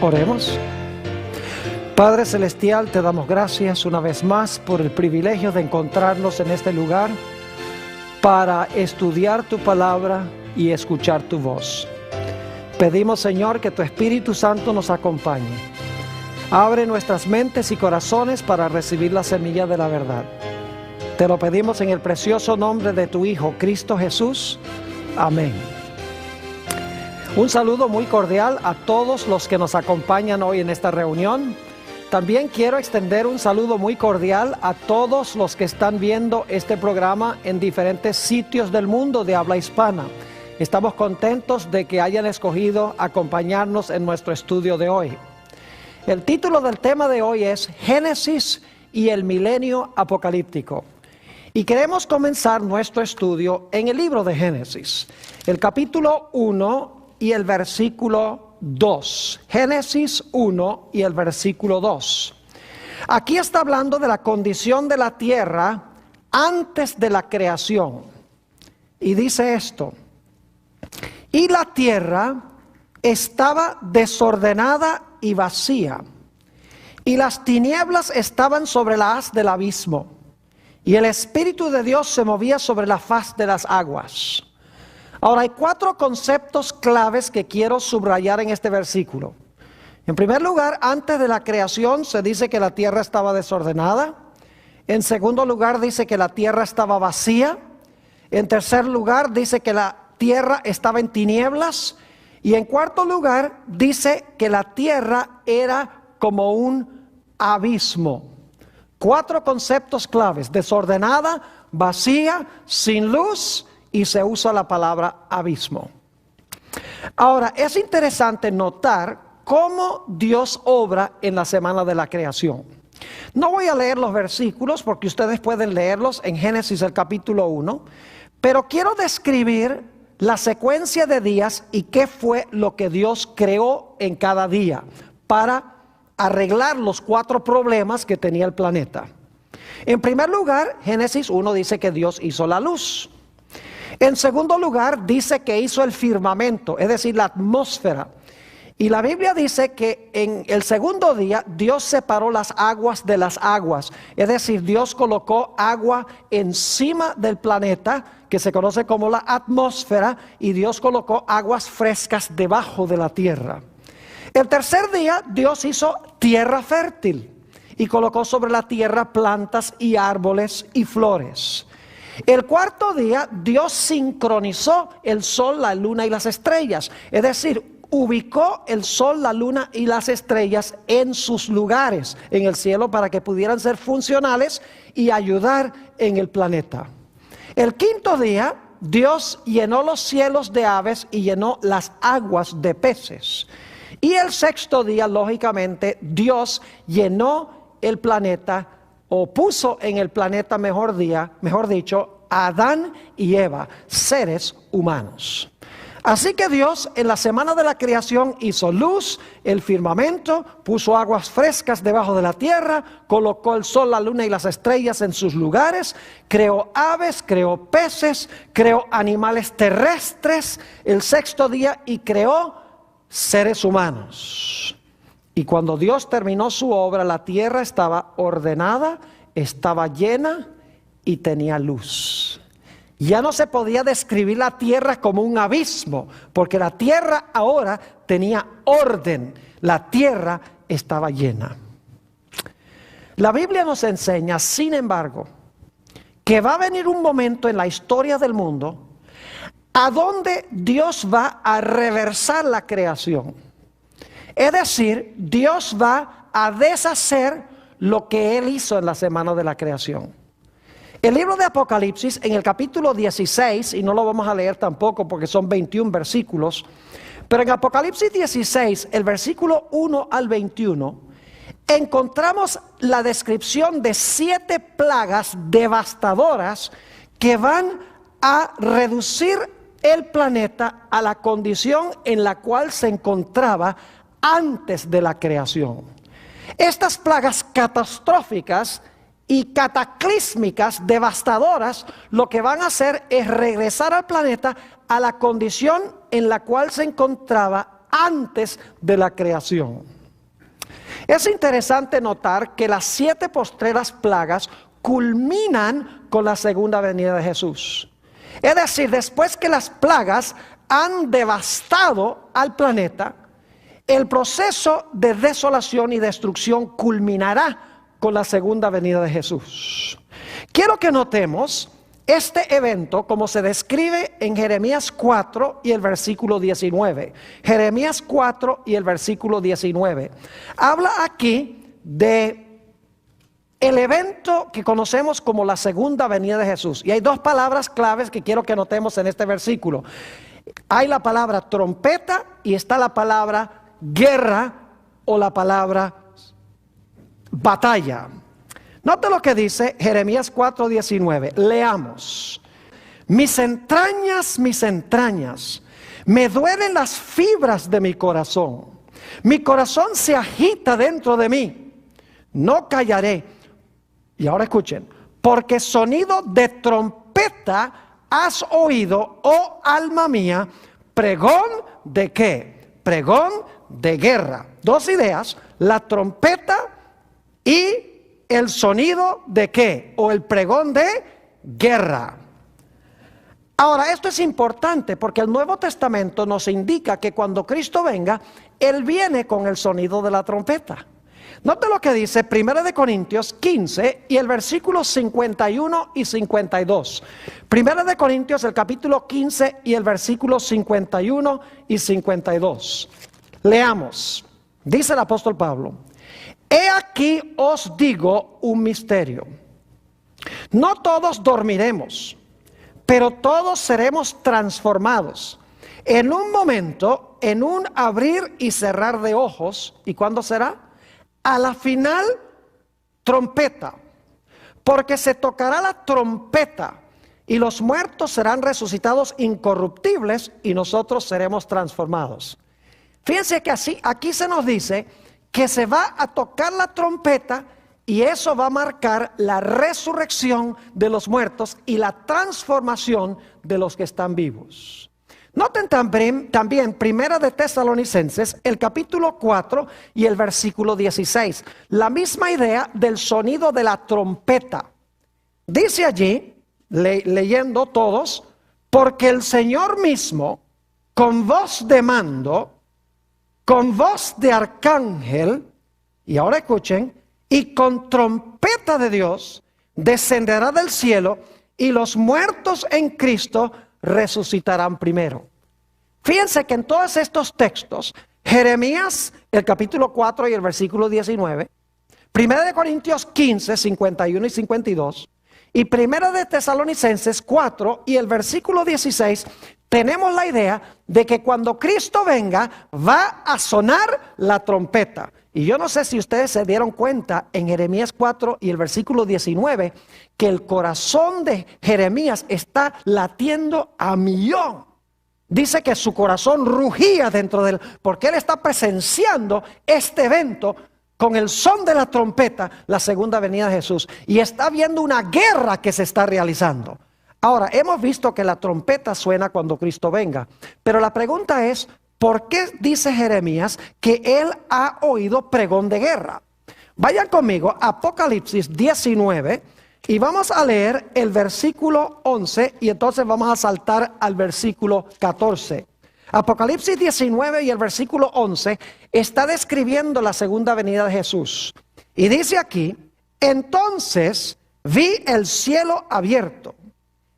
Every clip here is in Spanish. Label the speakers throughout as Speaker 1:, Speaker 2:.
Speaker 1: Oremos. Padre Celestial, te damos gracias una vez más por el privilegio de encontrarnos en este lugar para estudiar tu palabra y escuchar tu voz. Pedimos, Señor, que tu Espíritu Santo nos acompañe. Abre nuestras mentes y corazones para recibir la semilla de la verdad. Te lo pedimos en el precioso nombre de tu Hijo, Cristo Jesús. Amén. Un saludo muy cordial a todos los que nos acompañan hoy en esta reunión. También quiero extender un saludo muy cordial a todos los que están viendo este programa en diferentes sitios del mundo de habla hispana. Estamos contentos de que hayan escogido acompañarnos en nuestro estudio de hoy. El título del tema de hoy es Génesis y el milenio apocalíptico. Y queremos comenzar nuestro estudio en el libro de Génesis, el capítulo 1 y el versículo 2. Génesis 1 y el versículo 2. Aquí está hablando de la condición de la tierra antes de la creación. Y dice esto: y la tierra estaba desordenada y vacía, y las tinieblas estaban sobre la haz del abismo, y el Espíritu de Dios se movía sobre la faz de las aguas. Ahora hay 4 conceptos claves que quiero subrayar en este versículo. En primer lugar, antes de la creación se dice que la tierra estaba desordenada. En segundo lugar, dice que la tierra estaba vacía. En tercer lugar, dice que la tierra estaba en tinieblas. Y en cuarto lugar, dice que la tierra era como un abismo. 4 conceptos claves: desordenada, vacía, sin luz, y se usa la palabra abismo. Ahora, es interesante notar cómo Dios obra en la semana de la creación. No voy a leer los versículos porque ustedes pueden leerlos en Génesis el capítulo 1, pero quiero describir la secuencia de días y qué fue lo que Dios creó en cada día para arreglar los 4 problemas que tenía el planeta. En primer lugar, Génesis 1 dice que Dios hizo la luz. En segundo lugar, dice que hizo el firmamento, es decir, la atmósfera. Y la Biblia dice que en el segundo día Dios separó las aguas de las aguas. Es decir, Dios colocó agua encima del planeta, que se conoce como la atmósfera, y Dios colocó aguas frescas debajo de la tierra. El tercer día Dios hizo tierra fértil y colocó sobre la tierra plantas y árboles y flores. El cuarto día Dios sincronizó el sol, la luna y las estrellas, es decir, ubicó el sol, la luna y las estrellas en sus lugares en el cielo para que pudieran ser funcionales y ayudar en el planeta. El quinto día Dios llenó los cielos de aves y llenó las aguas de peces. Y el sexto día, lógicamente, Dios llenó el planeta, o puso en el planeta, mejor dicho, a Adán y Eva, seres humanos. Así que Dios en la semana de la creación hizo luz, el firmamento, puso aguas frescas debajo de la tierra, colocó el sol, la luna y las estrellas en sus lugares, creó aves, creó peces, creó animales terrestres el sexto día y creó seres humanos. Y cuando Dios terminó su obra, la tierra estaba ordenada, estaba llena y tenía luz. Ya no se podía describir la tierra como un abismo, porque la tierra ahora tenía orden, la tierra estaba llena. La Biblia nos enseña, sin embargo, que va a venir un momento en la historia del mundo a donde Dios va a reversar la creación. Es decir, Dios va a deshacer lo que Él hizo en la semana de la creación. El libro de Apocalipsis, en el capítulo 16, y no lo vamos a leer tampoco porque son 21 versículos, pero en Apocalipsis 16, el versículo 1 al 21, encontramos la descripción de 7 plagas devastadoras que van a reducir el planeta a la condición en la cual se encontraba antes de la creación. Estas plagas catastróficas y cataclísmicas, devastadoras, lo que van a hacer es regresar al planeta a la condición en la cual se encontraba antes de la creación. Es interesante notar que las 7 postreras plagas culminan con la segunda venida de Jesús. Es decir, después que las plagas han devastado al planeta, el proceso de desolación y destrucción culminará con la segunda venida de Jesús. Quiero que notemos este evento como se describe en Jeremías 4 y el versículo 19. Jeremías 4 y el versículo 19. Habla aquí de el evento que conocemos como la segunda venida de Jesús. Y hay 2 palabras claves que quiero que notemos en este versículo. Hay la palabra trompeta y está la palabra guerra o la palabra batalla. Note lo que dice Jeremías 4:19. Leamos. Mis entrañas, me duelen las fibras de mi corazón. Mi corazón se agita dentro de mí. No callaré. Y ahora escuchen. Porque sonido de trompeta has oído, oh alma mía, pregón de ¿qué? Pregón de guerra. 2 ideas. La trompeta y el sonido de ¿qué? O el pregón de guerra. Ahora, esto es importante porque el Nuevo Testamento nos indica que cuando Cristo venga, Él viene con el sonido de la trompeta. Note lo que dice 1 Corintios 15 y el versículo 51 y 52. 1 Corintios, el capítulo 15 y el versículo 51 y 52. Leamos. Dice el apóstol Pablo. He aquí os digo un misterio. No todos dormiremos, pero todos seremos transformados. En un momento, en un abrir y cerrar de ojos. ¿Y cuándo será? A la final, trompeta. Porque se tocará la trompeta y los muertos serán resucitados incorruptibles y nosotros seremos transformados. Fíjense que así, aquí se nos dice que se va a tocar la trompeta y eso va a marcar la resurrección de los muertos y la transformación de los que están vivos. Noten también Primera de Tesalonicenses, el capítulo 4 y el versículo 16. La misma idea del sonido de la trompeta. Dice allí, leyendo todos, porque el Señor mismo, con voz de mando, con voz de arcángel, y ahora escuchen, y con trompeta de Dios, descenderá del cielo, y los muertos en Cristo resucitarán primero. Fíjense que en todos estos textos, Jeremías, el capítulo 4 y el versículo 19, 1 Corintios 15, 51 y 52, y 1 de Tesalonicenses 4 y el versículo 16, tenemos la idea de que cuando Cristo venga va a sonar la trompeta. Y yo no sé si ustedes se dieron cuenta en Jeremías 4 y el versículo 19 que el corazón de Jeremías está latiendo a millón. Dice que su corazón rugía dentro de él porque él está presenciando este evento con el son de la trompeta, la segunda venida de Jesús. Y está viendo una guerra que se está realizando. Ahora, hemos visto que la trompeta suena cuando Cristo venga, pero la pregunta es, ¿por qué dice Jeremías que él ha oído pregón de guerra? Vayan conmigo a Apocalipsis 19 y vamos a leer el versículo 11 y entonces vamos a saltar al versículo 14. Apocalipsis 19 y el versículo 11 está describiendo la segunda venida de Jesús. Y dice aquí, entonces vi el cielo abierto.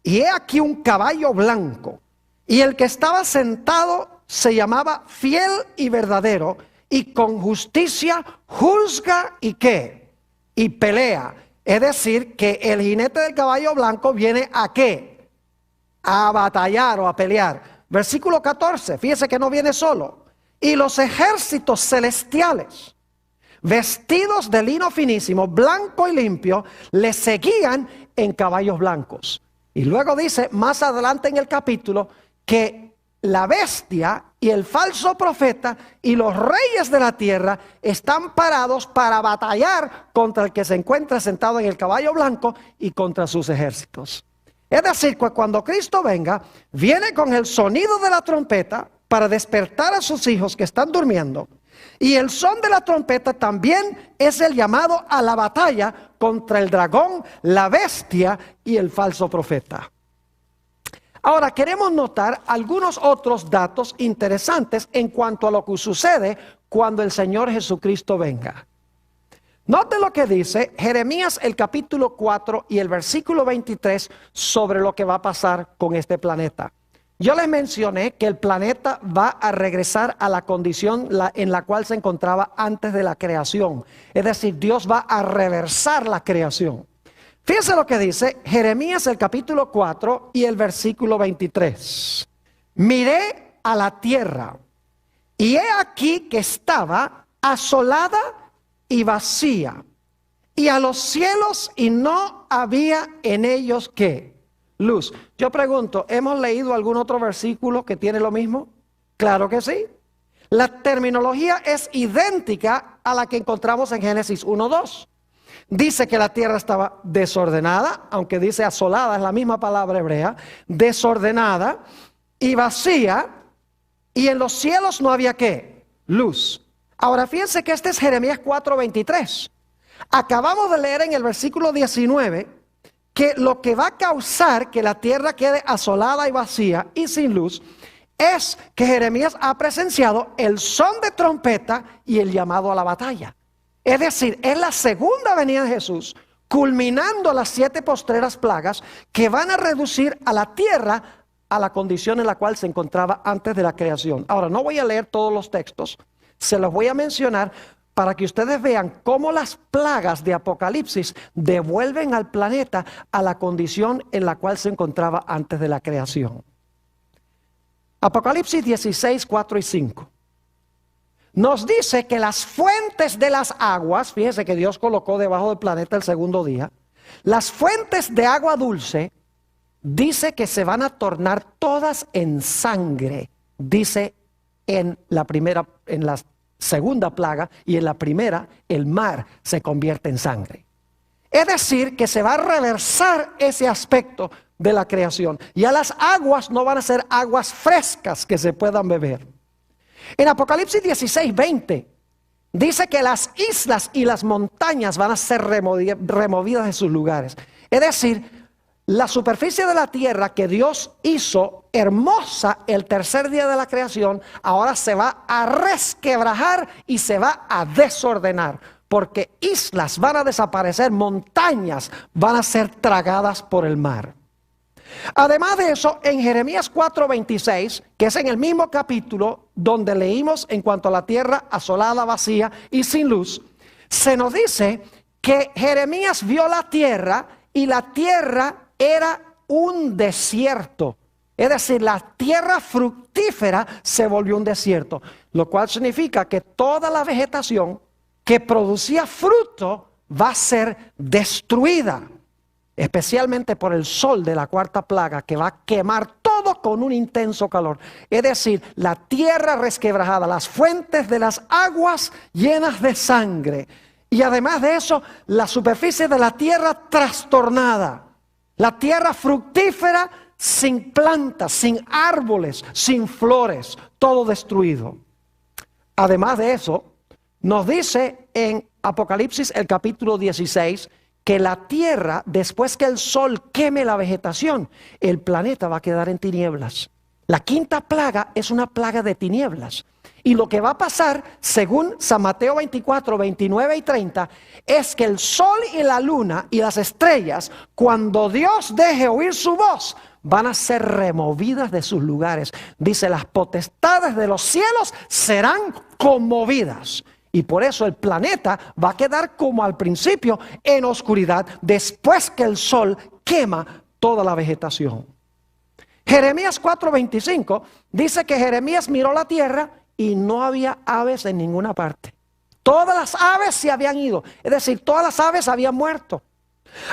Speaker 1: Y he aquí un caballo blanco, y el que estaba sentado se llamaba Fiel y Verdadero, y con justicia juzga y ¿qué? Y pelea. Es decir, que el jinete del caballo blanco viene ¿a qué? A batallar o a pelear. Versículo 14, fíjese que no viene solo. Y los ejércitos celestiales, vestidos de lino finísimo, blanco y limpio, le seguían en caballos blancos. Y luego dice más adelante en el capítulo que la bestia y el falso profeta y los reyes de la tierra están parados para batallar contra el que se encuentra sentado en el caballo blanco y contra sus ejércitos. Es decir, que cuando Cristo venga, viene con el sonido de la trompeta, para despertar a sus hijos que están durmiendo. Y el son de la trompeta también es el llamado a la batalla contra el dragón, la bestia y el falso profeta. Ahora queremos notar algunos otros datos interesantes en cuanto a lo que sucede cuando el Señor Jesucristo venga. Note lo que dice Jeremías el capítulo 4 y el versículo 23 sobre lo que va a pasar con este planeta. Yo les mencioné que el planeta va a regresar a la condición en la cual se encontraba antes de la creación. Es decir, Dios va a reversar la creación. Fíjense lo que dice Jeremías el capítulo 4 y el versículo 23. Miré a la tierra y he aquí que estaba asolada y vacía, y a los cielos y no había en ellos ¿qué? Luz. Yo pregunto, ¿hemos leído algún otro versículo que tiene lo mismo? Claro que sí. La terminología es idéntica a la que encontramos en Génesis 1:2. Dice que la tierra estaba desordenada, aunque dice asolada, es la misma palabra hebrea, desordenada y vacía, y en los cielos no había ¿qué? Luz. Ahora fíjense que este es Jeremías 4:23. Acabamos de leer en el versículo 19 que lo que va a causar que la tierra quede asolada y vacía y sin luz es que Jeremías ha presenciado el son de trompeta y el llamado a la batalla. Es decir, es la segunda venida de Jesús, culminando las 7 postreras plagas que van a reducir a la tierra a la condición en la cual se encontraba antes de la creación. Ahora, no voy a leer todos los textos, se los voy a mencionar para que ustedes vean cómo las plagas de Apocalipsis devuelven al planeta a la condición en la cual se encontraba antes de la creación. Apocalipsis 16, 4 y 5. Nos dice que las fuentes de las aguas, fíjese que Dios colocó debajo del planeta el segundo día, las fuentes de agua dulce, dice que se van a tornar todas en sangre, dice en la segunda plaga, y en la primera el mar se convierte en sangre. Es decir, que se va a reversar ese aspecto de la creación. Ya las aguas no van a ser aguas frescas que se puedan beber. En Apocalipsis 16, 20 dice que las islas y las montañas van a ser removidas de sus lugares. Es decir, la superficie de la tierra que Dios hizo hermosa el tercer día de la creación, ahora se va a resquebrajar y se va a desordenar. Porque islas van a desaparecer, montañas van a ser tragadas por el mar. Además de eso, en Jeremías 4:26, que es en el mismo capítulo donde leímos en cuanto a la tierra asolada, vacía y sin luz, se nos dice que Jeremías vio la tierra y la tierra era un desierto. Es decir, la tierra fructífera se volvió un desierto, lo cual significa que toda la vegetación que producía fruto va a ser destruida. Especialmente por el sol de la cuarta plaga que va a quemar todo con un intenso calor. Es decir, la tierra resquebrajada, las fuentes de las aguas llenas de sangre. Y además de eso, la superficie de la tierra trastornada. La tierra fructífera sin plantas, sin árboles, sin flores, todo destruido. Además de eso, nos dice en Apocalipsis el capítulo 16 que la tierra, después que el sol queme la vegetación, el planeta va a quedar en tinieblas. La quinta plaga es una plaga de tinieblas. Y lo que va a pasar, según San Mateo 24, 29 y 30, es que el sol y la luna y las estrellas, cuando Dios deje oír su voz, van a ser removidas de sus lugares. Dice, las potestades de los cielos serán conmovidas. Y por eso el planeta va a quedar como al principio en oscuridad después que el sol quema toda la vegetación. Jeremías 4:25 dice que Jeremías miró la tierra y no había aves en ninguna parte. Todas las aves se habían ido, es decir, todas las aves habían muerto.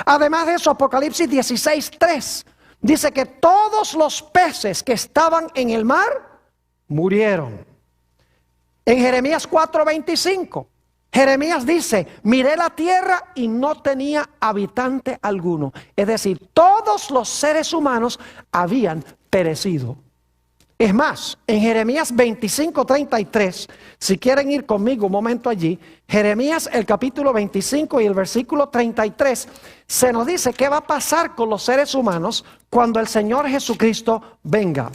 Speaker 1: Además de eso, Apocalipsis 16:3 dice que todos los peces que estaban en el mar murieron. En Jeremías 4:25, Jeremías dice, miré la tierra y no tenía habitante alguno. Es decir, todos los seres humanos habían perecido. Es más, en Jeremías 25:33, si quieren ir conmigo un momento allí, Jeremías el capítulo 25 y el versículo 33, se nos dice qué va a pasar con los seres humanos cuando el Señor Jesucristo venga.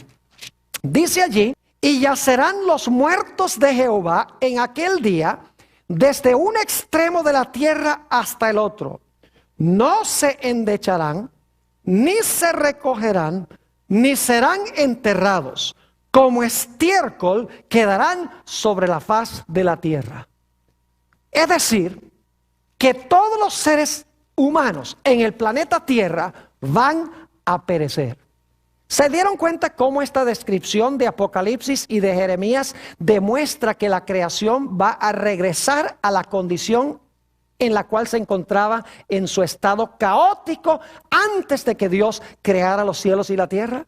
Speaker 1: Dice allí, y yacerán los muertos de Jehová en aquel día, desde un extremo de la tierra hasta el otro. No se endecharán, ni se recogerán, ni serán enterrados. Como estiércol quedarán sobre la faz de la tierra. Es decir, que todos los seres humanos en el planeta Tierra van a perecer. ¿Se dieron cuenta cómo esta descripción de Apocalipsis y de Jeremías demuestra que la creación va a regresar a la condición en la cual se encontraba en su estado caótico antes de que Dios creara los cielos y la tierra?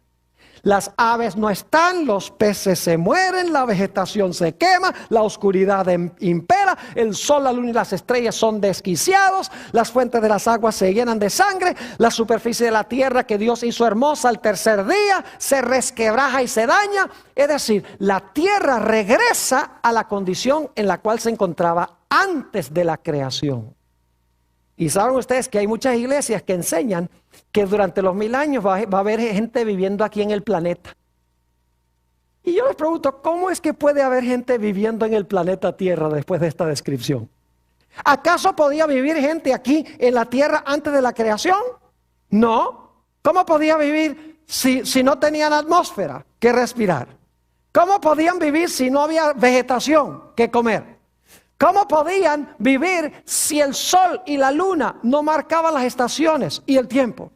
Speaker 1: Las aves no están, los peces se mueren, la vegetación se quema, la oscuridad impera, el sol, la luna y las estrellas son desquiciados, las fuentes de las aguas se llenan de sangre, la superficie de la tierra que Dios hizo hermosa al tercer día se resquebraja y se daña. Es decir, la tierra regresa a la condición en la cual se encontraba antes de la creación. Y saben ustedes que hay muchas iglesias que enseñan que durante los 1000 años va a haber gente viviendo aquí en el planeta. Y yo les pregunto, ¿cómo es que puede haber gente viviendo en el planeta Tierra después de esta descripción? ¿Acaso podía vivir gente aquí en la Tierra antes de la creación? No. ¿Cómo podía vivir si no tenían atmósfera que respirar? ¿Cómo podían vivir si no había vegetación que comer? ¿Cómo podían vivir si el sol y la luna no marcaban las estaciones y el tiempo?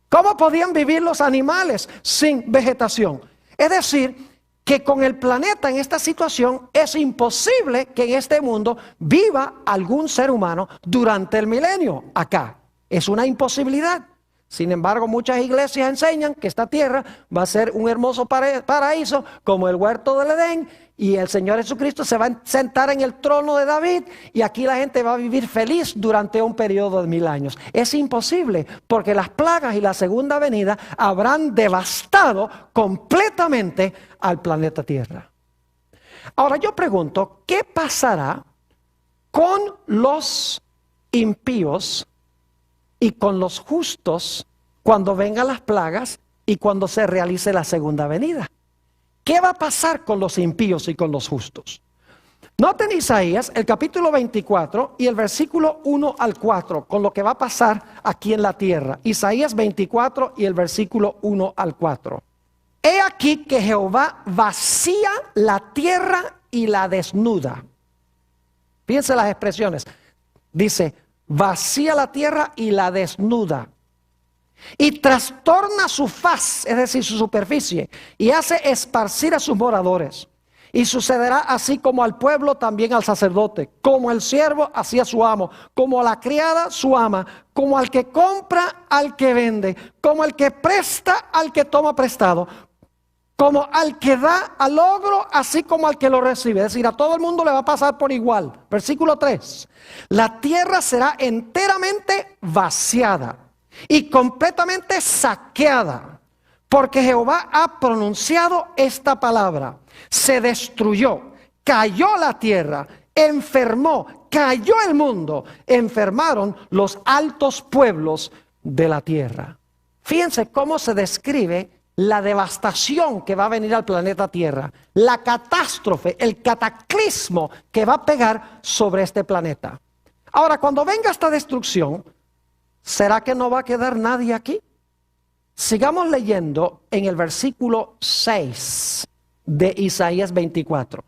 Speaker 1: ¿Cómo podían vivir los animales sin vegetación? Es decir, que con el planeta en esta situación es imposible que en este mundo viva algún ser humano durante el milenio acá. Es una imposibilidad. Sin embargo, muchas iglesias enseñan que esta tierra va a ser un hermoso paraíso como el huerto del Edén, y el Señor Jesucristo se va a sentar en el trono de David y aquí la gente va a vivir feliz durante un periodo de 1000 años. Es imposible porque las plagas y la segunda venida habrán devastado completamente al planeta Tierra. Ahora yo pregunto, ¿qué pasará con los impíos y con los justos cuando vengan las plagas y cuando se realice la segunda venida? ¿Qué va a pasar con los impíos y con los justos? Noten Isaías, el capítulo 24 y el versículo 1 al 4, con lo que va a pasar aquí en la tierra. Isaías 24 y el versículo 1 al 4. He aquí que Jehová vacía la tierra y la desnuda. Fíjense las expresiones. Dice, vacía la tierra y la desnuda. Y trastorna su faz, es decir, su superficie, y hace esparcir a sus moradores. Y sucederá así como al pueblo, también al sacerdote, como el siervo, así a su amo, como a la criada, su ama, como al que compra, al que vende, como al que presta, al que toma prestado, como al que da al ogro, así como al que lo recibe. Es decir, a todo el mundo le va a pasar por igual. Versículo 3. La tierra será enteramente vaciada y completamente saqueada, porque Jehová ha pronunciado esta palabra. Se destruyó, cayó la tierra, enfermó, cayó el mundo, enfermaron los altos pueblos de la tierra. Fíjense cómo se describe la devastación que va a venir al planeta Tierra, la catástrofe, el cataclismo que va a pegar sobre este planeta. Ahora, cuando venga esta destrucción, ¿será que no va a quedar nadie aquí? Sigamos leyendo en el versículo 6 de Isaías 24.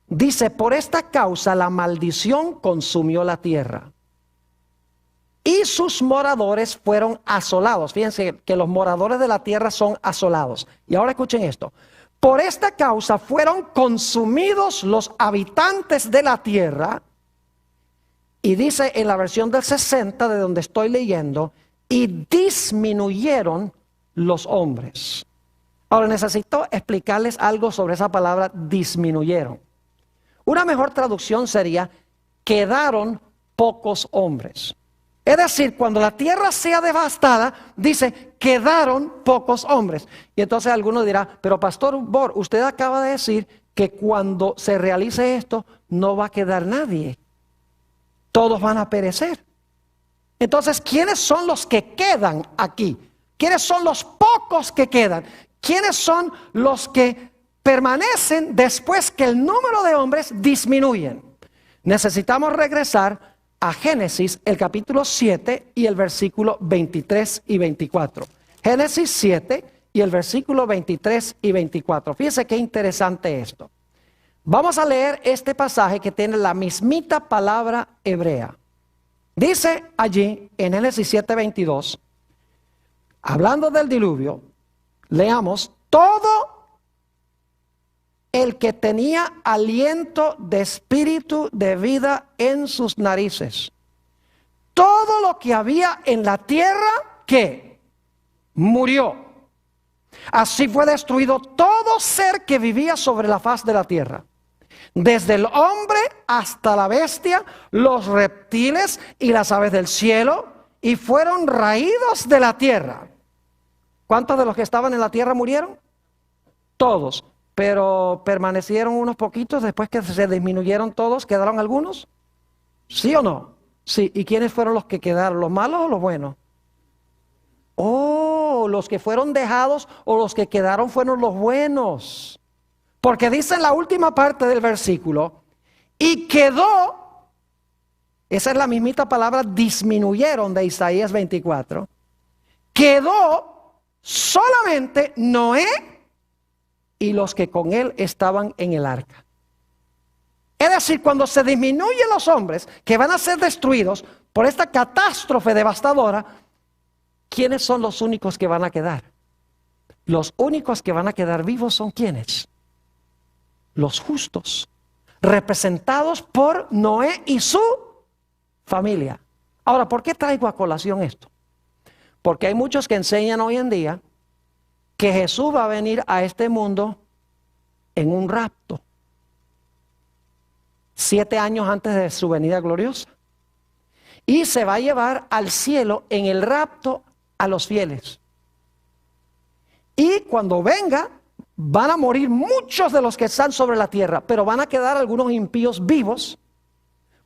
Speaker 1: Dice, por esta causa la maldición consumió la tierra y sus moradores fueron asolados. Fíjense que los moradores de la tierra son asolados. Y ahora escuchen esto. Por esta causa fueron consumidos los habitantes de la tierra. Y dice en la versión del 60 de donde estoy leyendo, y disminuyeron los hombres. Ahora necesito explicarles algo sobre esa palabra disminuyeron. Una mejor traducción sería quedaron pocos hombres. Es decir, cuando la tierra sea devastada, dice, quedaron pocos hombres. Y entonces alguno dirá, pero Pastor Bor, usted acaba de decir que cuando se realice esto, no va a quedar nadie. Todos van a perecer. Entonces, ¿quiénes son los que quedan aquí? ¿Quiénes son los pocos que quedan? ¿Quiénes son los que permanecen después que el número de hombres disminuyen? Necesitamos regresar a Génesis, el capítulo 7 y el versículo 23 y 24. Génesis 7 y el versículo 23 y 24. Fíjense qué interesante esto. Vamos a leer este pasaje que tiene la mismita palabra hebrea. Dice allí en Génesis 7, 22, hablando del diluvio, leamos, todo el que tenía aliento de espíritu de vida en sus narices. Todo lo que había en la tierra, ¿qué? Murió. Así fue destruido todo ser que vivía sobre la faz de la tierra. Desde el hombre hasta la bestia, los reptiles y las aves del cielo, y fueron raídos de la tierra. ¿Cuántos de los que estaban en la tierra murieron? Todos. Pero permanecieron unos poquitos después que se disminuyeron todos. ¿Quedaron algunos? ¿Sí o no? Sí. ¿Y quiénes fueron los que quedaron? ¿Los malos o los buenos? Oh, los que fueron dejados o los que quedaron fueron los buenos. Porque dice en la última parte del versículo, y quedó, esa es la mismita palabra, disminuyeron de Isaías 24, quedó solamente Noé y los que con él estaban en el arca. Es decir, cuando se disminuyen los hombres que van a ser destruidos por esta catástrofe devastadora, ¿quiénes son los únicos que van a quedar? Los únicos que van a quedar vivos son ¿quiénes? Los justos, representados por Noé y su familia. Ahora, ¿por qué traigo a colación esto? Porque hay muchos que enseñan hoy en día que Jesús va a venir a este mundo en un rapto, 7 años antes de su venida gloriosa, y se va a llevar al cielo en el rapto a los fieles. Y cuando venga, van a morir muchos de los que están sobre la tierra, pero van a quedar algunos impíos vivos,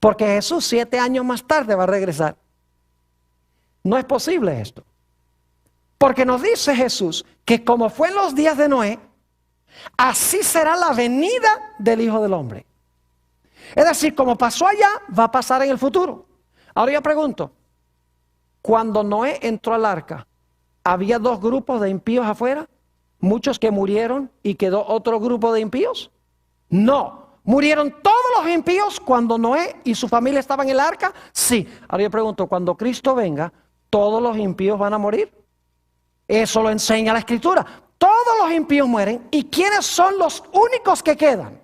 Speaker 1: porque Jesús 7 años más tarde va a regresar. No es posible esto. Porque nos dice Jesús que como fue en los días de Noé, así será la venida del Hijo del Hombre. Es decir, como pasó allá, va a pasar en el futuro. Ahora yo pregunto, cuando Noé entró al arca, ¿había 2 grupos de impíos afuera? ¿Muchos que murieron y quedó otro grupo de impíos? No. ¿Murieron todos los impíos cuando Noé y su familia estaban en el arca? Sí. Ahora yo pregunto, cuando Cristo venga, ¿todos los impíos van a morir? Eso lo enseña la Escritura. Todos los impíos mueren. ¿Y quiénes son los únicos que quedan?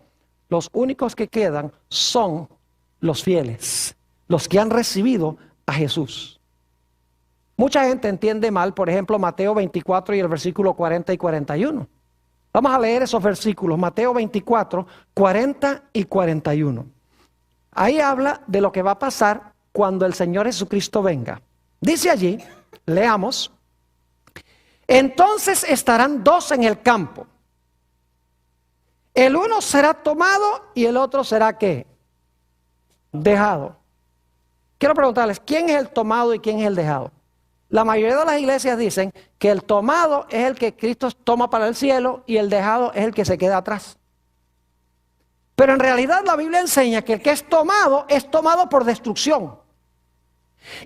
Speaker 1: Los únicos que quedan son los fieles, los que han recibido a Jesús. Mucha gente entiende mal, por ejemplo, Mateo 24 y el versículo 40 y 41. Vamos a leer esos versículos, Mateo 24, 40 y 41. Ahí habla de lo que va a pasar cuando el Señor Jesucristo venga. Dice allí, leamos, entonces estarán 2 en el campo. El uno será tomado y el otro será ¿qué? Dejado. Quiero preguntarles, ¿quién es el tomado y quién es el dejado? La mayoría de las iglesias dicen que el tomado es el que Cristo toma para el cielo y el dejado es el que se queda atrás. Pero en realidad la Biblia enseña que el que es tomado por destrucción.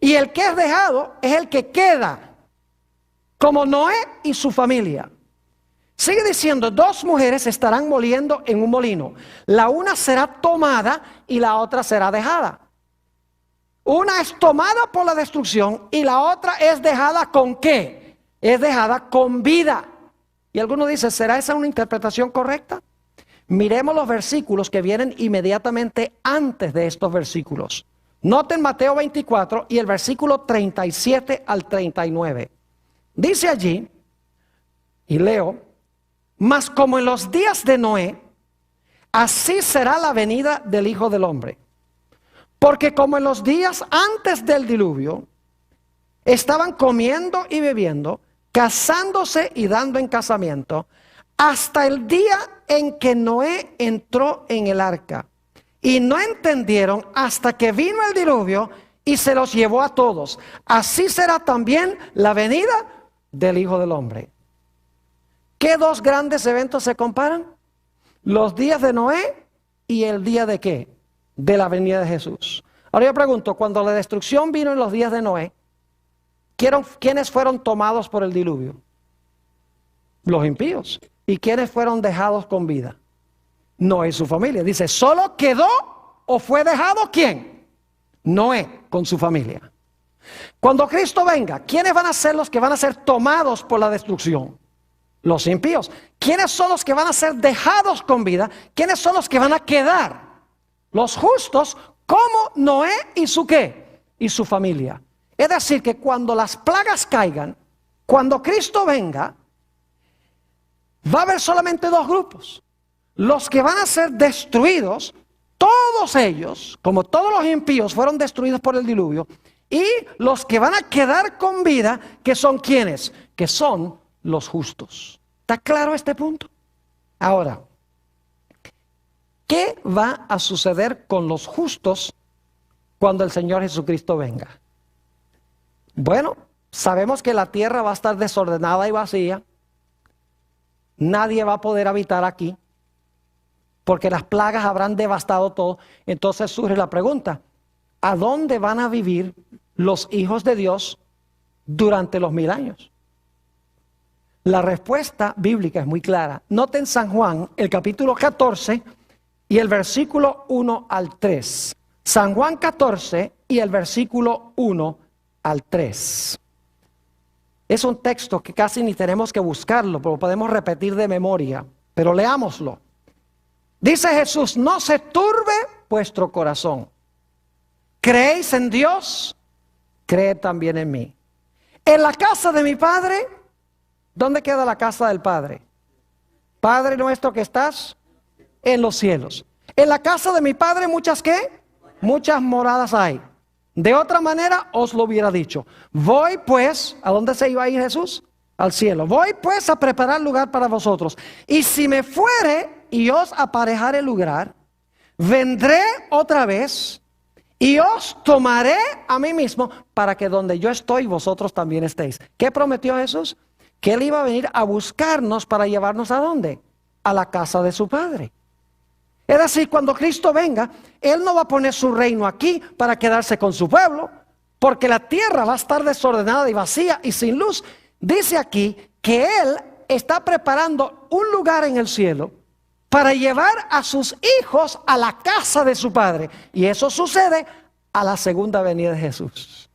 Speaker 1: Y el que es dejado es el que queda, como Noé y su familia. Sigue diciendo, 2 mujeres estarán moliendo en un molino. La una será tomada y la otra será dejada. Una es tomada por la destrucción y la otra es dejada ¿con qué? Es dejada con vida. Y algunos dicen, ¿será esa una interpretación correcta? Miremos los versículos que vienen inmediatamente antes de estos versículos. Noten Mateo 24 y el versículo 37 al 39. Dice allí, y leo, mas como en los días de Noé, así será la venida del Hijo del Hombre. Porque como en los días antes del diluvio, estaban comiendo y bebiendo, casándose y dando en casamiento, hasta el día en que Noé entró en el arca. Y no entendieron hasta que vino el diluvio y se los llevó a todos. Así será también la venida del Hijo del Hombre. ¿Qué dos grandes eventos se comparan? Los días de Noé y el día de ¿qué? De la venida de Jesús. Ahora yo pregunto, cuando la destrucción vino en los días de Noé, ¿quiénes fueron tomados por el diluvio? Los impíos. ¿Y quiénes fueron dejados con vida? Noé y su familia. Dice, ¿solo quedó o fue dejado quién? Noé con su familia. Cuando Cristo venga, ¿quiénes van a ser los que van a ser tomados por la destrucción? Los impíos. ¿Quiénes son los que van a ser dejados con vida? ¿Quiénes son los que van a quedar? Los justos, como Noé y su ¿qué? Y su familia. Es decir, que cuando las plagas caigan, cuando Cristo venga, va a haber solamente dos grupos. Los que van a ser destruidos, todos ellos, como todos los impíos, fueron destruidos por el diluvio. Y los que van a quedar con vida, que son ¿quiénes? Que son los justos. ¿Está claro este punto? Ahora, ¿qué va a suceder con los justos cuando el Señor Jesucristo venga? Bueno, sabemos que la tierra va a estar desordenada y vacía. Nadie va a poder habitar aquí, porque las plagas habrán devastado todo. Entonces surge la pregunta, ¿a dónde van a vivir los hijos de Dios durante los 1000 años? La respuesta bíblica es muy clara. Noten San Juan, el capítulo 14 y el versículo 1 al 3. San Juan 14 y el versículo 1 al 3. Es un texto que casi ni tenemos que buscarlo, pero podemos repetir de memoria. Pero leámoslo. Dice Jesús, no se turbe vuestro corazón. ¿Creéis en Dios? Creed también en mí. En la casa de mi Padre, ¿dónde queda la casa del Padre? Padre nuestro que estás en los cielos. En la casa de mi Padre muchas ¿qué? Muchas moradas hay. De otra manera os lo hubiera dicho. Voy pues, ¿a dónde se iba a ir Jesús? Al cielo. Voy pues a preparar lugar para vosotros. Y si me fuere y os aparejare lugar, vendré otra vez y os tomaré a mí mismo para que donde yo estoy vosotros también estéis. ¿Qué prometió Jesús? Que Él iba a venir a buscarnos para llevarnos ¿a dónde? A la casa de su Padre. Es decir, cuando Cristo venga, Él no va a poner su reino aquí para quedarse con su pueblo, porque la tierra va a estar desordenada y vacía y sin luz. Dice aquí que Él está preparando un lugar en el cielo para llevar a sus hijos a la casa de su Padre. Y eso sucede a la segunda venida de Jesús.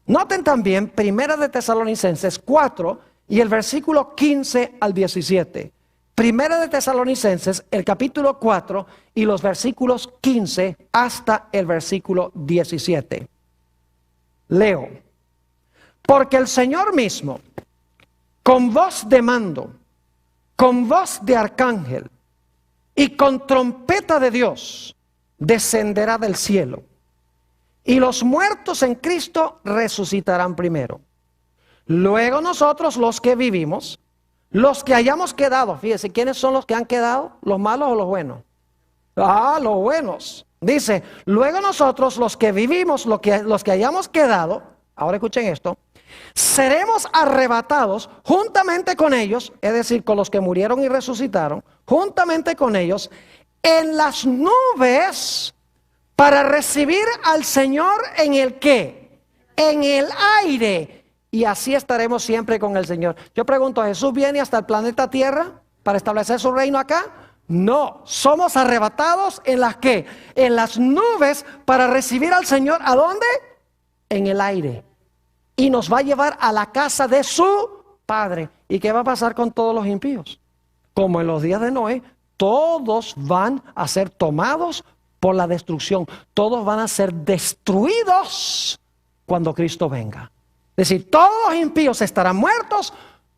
Speaker 1: Noten también 1 de Tesalonicenses 4 y el versículo 15 al 17. Primera de Tesalonicenses, el capítulo 4 y los versículos 15 hasta el versículo 17. Leo. Porque el Señor mismo, con voz de mando, con voz de arcángel y con trompeta de Dios, descenderá del cielo. Y los muertos en Cristo resucitarán primero. Luego nosotros los que vivimos, los que hayamos quedado, fíjese, ¿quiénes son los que han quedado? ¿Los malos o los buenos? Los buenos. Dice, luego nosotros los que vivimos, los que hayamos quedado, ahora escuchen esto, seremos arrebatados juntamente con ellos, es decir, con los que murieron y resucitaron, juntamente con ellos, en las nubes, para recibir al Señor en el ¿qué? En el aire. Y así estaremos siempre con el Señor. Yo pregunto, ¿Jesús viene hasta el planeta Tierra para establecer su reino acá? No, somos arrebatados en las ¿qué? En las nubes para recibir al Señor. ¿A dónde? En el aire. Y nos va a llevar a la casa de su Padre. ¿Y qué va a pasar con todos los impíos? Como en los días de Noé, todos van a ser tomados por la destrucción. Todos van a ser destruidos cuando Cristo venga. Es decir, todos los impíos estarán muertos,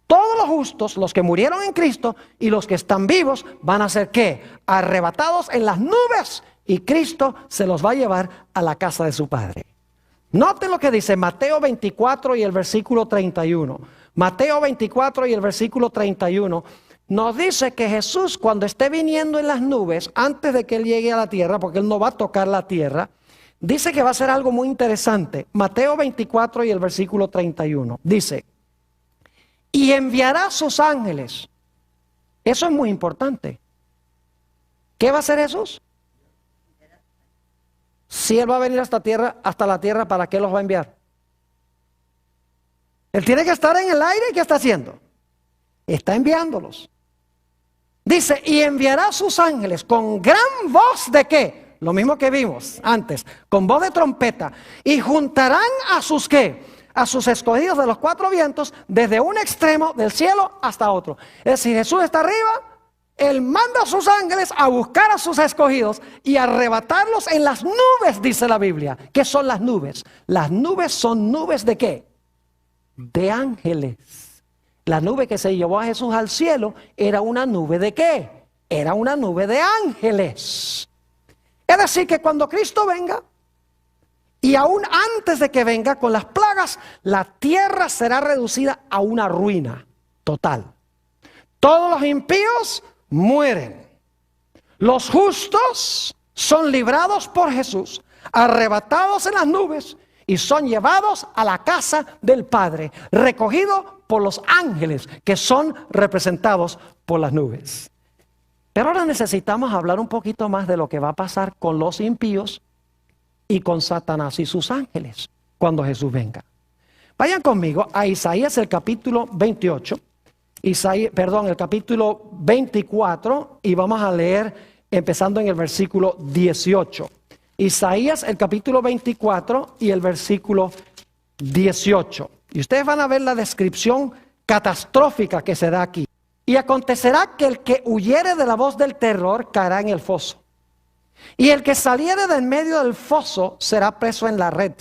Speaker 1: todos los justos, los que murieron en Cristo y los que están vivos van a ser ¿qué? Arrebatados en las nubes y Cristo se los va a llevar a la casa de su Padre. Noten lo que dice Mateo 24 y el versículo 31. Mateo 24 y el versículo 31 nos dice que Jesús, cuando esté viniendo en las nubes, antes de que Él llegue a la tierra, porque Él no va a tocar la tierra, dice que va a ser algo muy interesante. Mateo 24 y el versículo 31 dice: y enviará sus ángeles. Eso es muy importante. ¿Qué va a hacer Jesús? Si Él va a venir hasta la tierra, ¿para qué los va a enviar? Él tiene que estar en el aire. ¿Y qué está haciendo? Está enviándolos. Dice, y enviará sus ángeles con gran voz de ¿qué? Lo mismo que vimos antes, con voz de trompeta. Y juntarán a sus ¿qué? A sus escogidos de los cuatro vientos, desde un extremo del cielo hasta otro. Es decir, Jesús está arriba. Él manda a sus ángeles a buscar a sus escogidos y arrebatarlos en las nubes, dice la Biblia. ¿Qué son las nubes? Las nubes son nubes de ¿qué? De ángeles. La nube que se llevó a Jesús al cielo era una nube de ¿qué? Era una nube de ángeles. Es decir, que cuando Cristo venga, y aún antes de que venga con las plagas, la tierra será reducida a una ruina total. Todos los impíos mueren. Los justos son librados por Jesús, arrebatados en las nubes y son llevados a la casa del Padre, recogidos por los ángeles que son representados por las nubes. Pero ahora necesitamos hablar un poquito más de lo que va a pasar con los impíos y con Satanás y sus ángeles cuando Jesús venga. Vayan conmigo a Isaías el capítulo 28. El capítulo 24, y vamos a leer empezando en el versículo 18. Isaías el capítulo 24 y el versículo 18. Y ustedes van a ver la descripción catastrófica que se da aquí. Y acontecerá que el que huyere de la voz del terror caerá en el foso. Y el que saliere del medio del foso será preso en la red.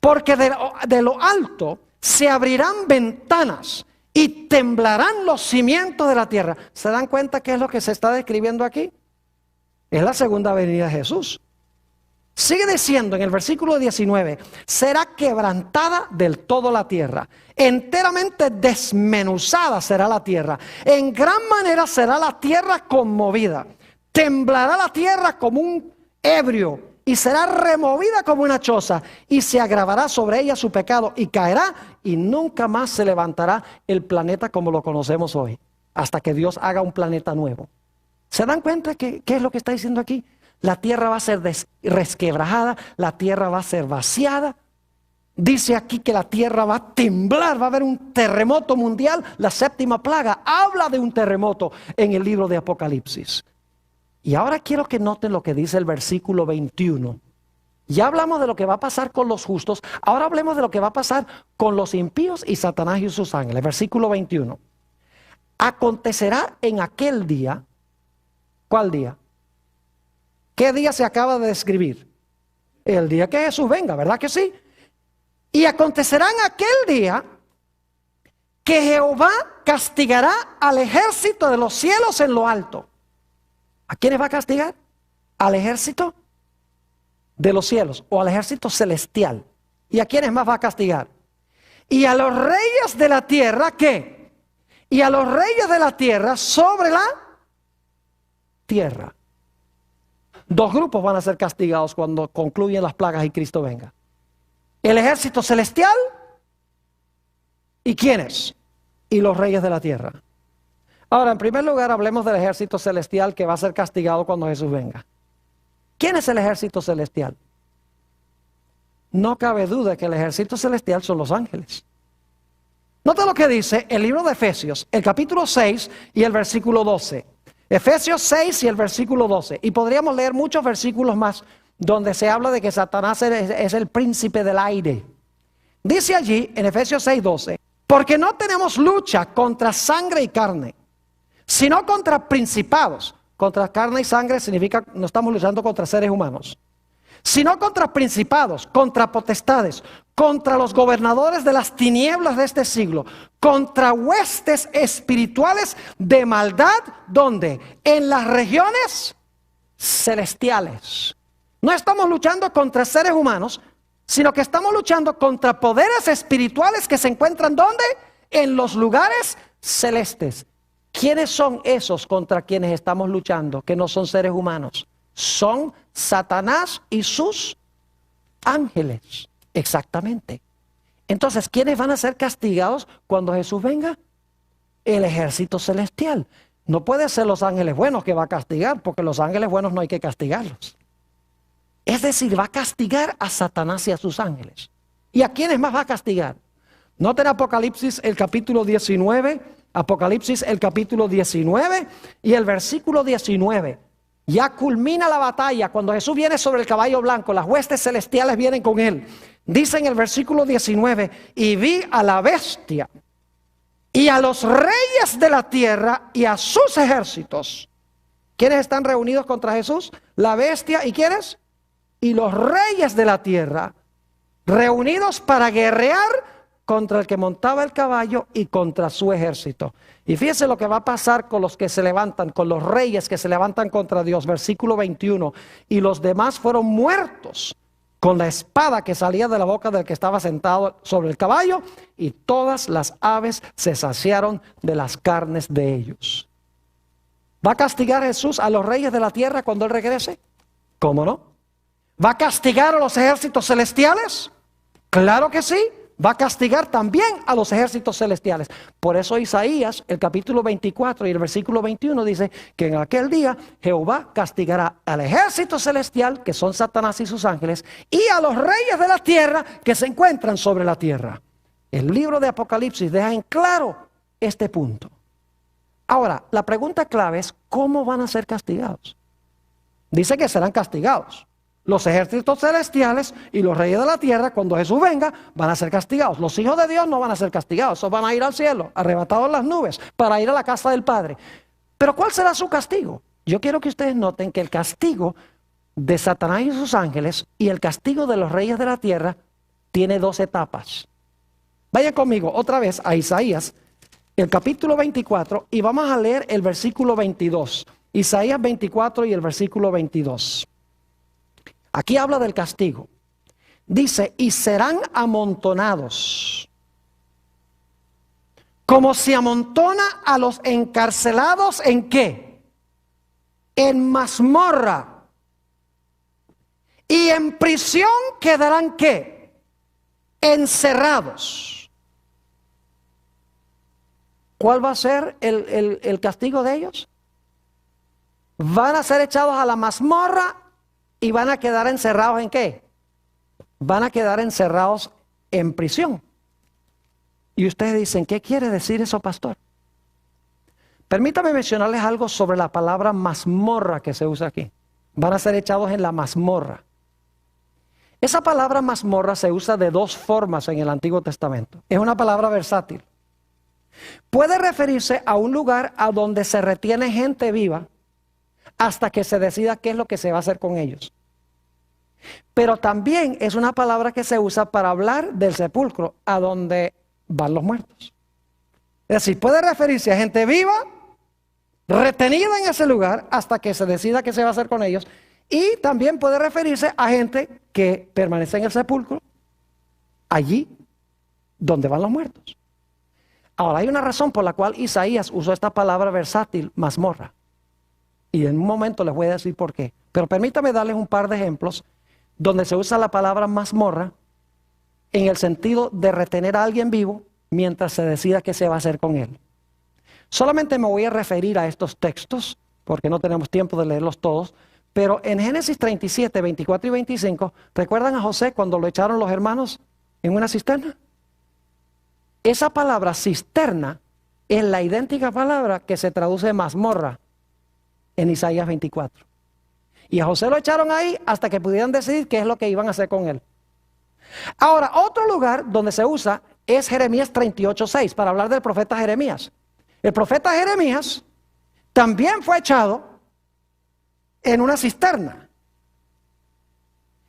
Speaker 1: Porque de lo alto se abrirán ventanas y temblarán los cimientos de la tierra. ¿Se dan cuenta qué es lo que se está describiendo aquí? Es la segunda venida de Jesús. Sigue diciendo en el versículo 19, será quebrantada del todo la tierra, enteramente desmenuzada será la tierra, en gran manera será la tierra conmovida, temblará la tierra como un ebrio y será removida como una choza y se agravará sobre ella su pecado y caerá y nunca más se levantará el planeta como lo conocemos hoy, hasta que Dios haga un planeta nuevo. ¿Se dan cuenta qué es lo que está diciendo aquí? La tierra va a ser resquebrajada, la tierra va a ser vaciada. Dice aquí que la tierra va a temblar, va a haber un terremoto mundial. La séptima plaga habla de un terremoto en el libro de Apocalipsis. Y ahora quiero que noten lo que dice el versículo 21. Ya hablamos de lo que va a pasar con los justos, ahora hablemos de lo que va a pasar con los impíos y Satanás y sus ángeles. Versículo 21. Acontecerá en aquel día. ¿Cuál día? ¿Qué día se acaba de describir? El día que Jesús venga, ¿verdad que sí? Y acontecerá en aquel día que Jehová castigará al ejército de los cielos en lo alto. ¿A quiénes va a castigar? Al ejército de los cielos o al ejército celestial. ¿Y a quiénes más va a castigar? Y a los reyes de la tierra, ¿qué? Y a los reyes de la tierra sobre la tierra. Dos grupos van a ser castigados cuando concluyen las plagas y Cristo venga. El ejército celestial y ¿quiénes? Y los reyes de la tierra. Ahora, en primer lugar, hablemos del ejército celestial que va a ser castigado cuando Jesús venga. ¿Quién es el ejército celestial? No cabe duda que el ejército celestial son los ángeles. Nota lo que dice el libro de Efesios, el capítulo 6 y el versículo 12. Efesios 6 y el versículo 12. Y podríamos leer muchos versículos más donde se habla de que Satanás es el príncipe del aire. Dice allí en Efesios 6, 12, porque no tenemos lucha contra sangre y carne, sino contra principados. Contra carne y sangre significa no estamos luchando contra seres humanos, sino contra principados, contra potestades, contra los gobernadores de las tinieblas de este siglo, contra huestes espirituales de maldad, ¿dónde? En las regiones celestiales. No estamos luchando contra seres humanos, sino que estamos luchando contra poderes espirituales que se encuentran ¿dónde? En los lugares celestes. ¿Quiénes son esos contra quienes estamos luchando? Que no son seres humanos. Son Satanás y sus ángeles. Exactamente. Entonces, ¿quiénes van a ser castigados cuando Jesús venga? El ejército celestial. No puede ser los ángeles buenos que va a castigar, porque los ángeles buenos no hay que castigarlos. Es decir, va a castigar a Satanás y a sus ángeles. ¿Y a quiénes más va a castigar? Noten Apocalipsis el capítulo 19, Apocalipsis el capítulo 19 y el versículo 19. Ya culmina la batalla cuando Jesús viene sobre el caballo blanco, las huestes celestiales vienen con él. Dice en el versículo 19, y vi a la bestia y a los reyes de la tierra y a sus ejércitos. ¿Quiénes están reunidos contra Jesús? La bestia y ¿quiénes? Y los reyes de la tierra, reunidos para guerrear contra el que montaba el caballo y contra su ejército. Y fíjense lo que va a pasar con los que se levantan, con los reyes que se levantan contra Dios. Versículo 21, y los demás fueron muertos con la espada que salía de la boca del que estaba sentado sobre el caballo, y todas las aves se saciaron de las carnes de ellos. ¿Va a castigar Jesús a los reyes de la tierra cuando Él regrese? ¿Cómo no? ¿Va a castigar a los ejércitos celestiales? Claro que sí. Va a castigar también a los ejércitos celestiales. Por eso Isaías, el capítulo 24 y el versículo 21 dice que en aquel día Jehová castigará al ejército celestial, que son Satanás y sus ángeles, y a los reyes de la tierra que se encuentran sobre la tierra. El libro de Apocalipsis deja en claro este punto. Ahora, la pregunta clave es, ¿cómo van a ser castigados? Dice que serán castigados. Los ejércitos celestiales y los reyes de la tierra, cuando Jesús venga, van a ser castigados. Los hijos de Dios no van a ser castigados, esos van a ir al cielo, arrebatados en las nubes, para ir a la casa del Padre. Pero ¿cuál será su castigo? Yo quiero que ustedes noten que el castigo de Satanás y sus ángeles y el castigo de los reyes de la tierra tiene dos etapas. Vayan conmigo otra vez a Isaías, el capítulo 24, y vamos a leer el versículo 22. Isaías 24 y el versículo 22. Aquí habla del castigo. Dice, y serán amontonados, como se amontona a los encarcelados, ¿en qué? En mazmorra. Y en prisión quedarán, ¿qué? Encerrados. ¿Cuál va a ser el castigo de ellos? Van a ser echados a la mazmorra. ¿Y van a quedar encerrados en qué? Van a quedar encerrados en prisión. Y ustedes dicen, ¿qué quiere decir eso, pastor? Permítame mencionarles algo sobre la palabra mazmorra que se usa aquí. Van a ser echados en la mazmorra. Esa palabra mazmorra se usa de dos formas en el Antiguo Testamento. Es una palabra versátil. Puede referirse a un lugar a donde se retiene gente viva hasta que se decida qué es lo que se va a hacer con ellos. Pero también es una palabra que se usa para hablar del sepulcro, a donde van los muertos. Es decir, puede referirse a gente viva, retenida en ese lugar, hasta que se decida qué se va a hacer con ellos. Y también puede referirse a gente que permanece en el sepulcro, allí donde van los muertos. Ahora, hay una razón por la cual Isaías usó esta palabra versátil, mazmorra. Y en un momento les voy a decir por qué. Pero permítame darles un par de ejemplos donde se usa la palabra mazmorra en el sentido de retener a alguien vivo mientras se decida qué se va a hacer con él. Solamente me voy a referir a estos textos, porque no tenemos tiempo de leerlos todos, pero en Génesis 37, 24 y 25, ¿recuerdan a José cuando lo echaron los hermanos en una cisterna? Esa palabra cisterna es la idéntica palabra que se traduce mazmorra en Isaías 24. Y a José lo echaron ahí hasta que pudieran decidir qué es lo que iban a hacer con él. Ahora, otro lugar donde se usa es Jeremías 38:6, para hablar del profeta Jeremías. El profeta Jeremías también fue echado en una cisterna.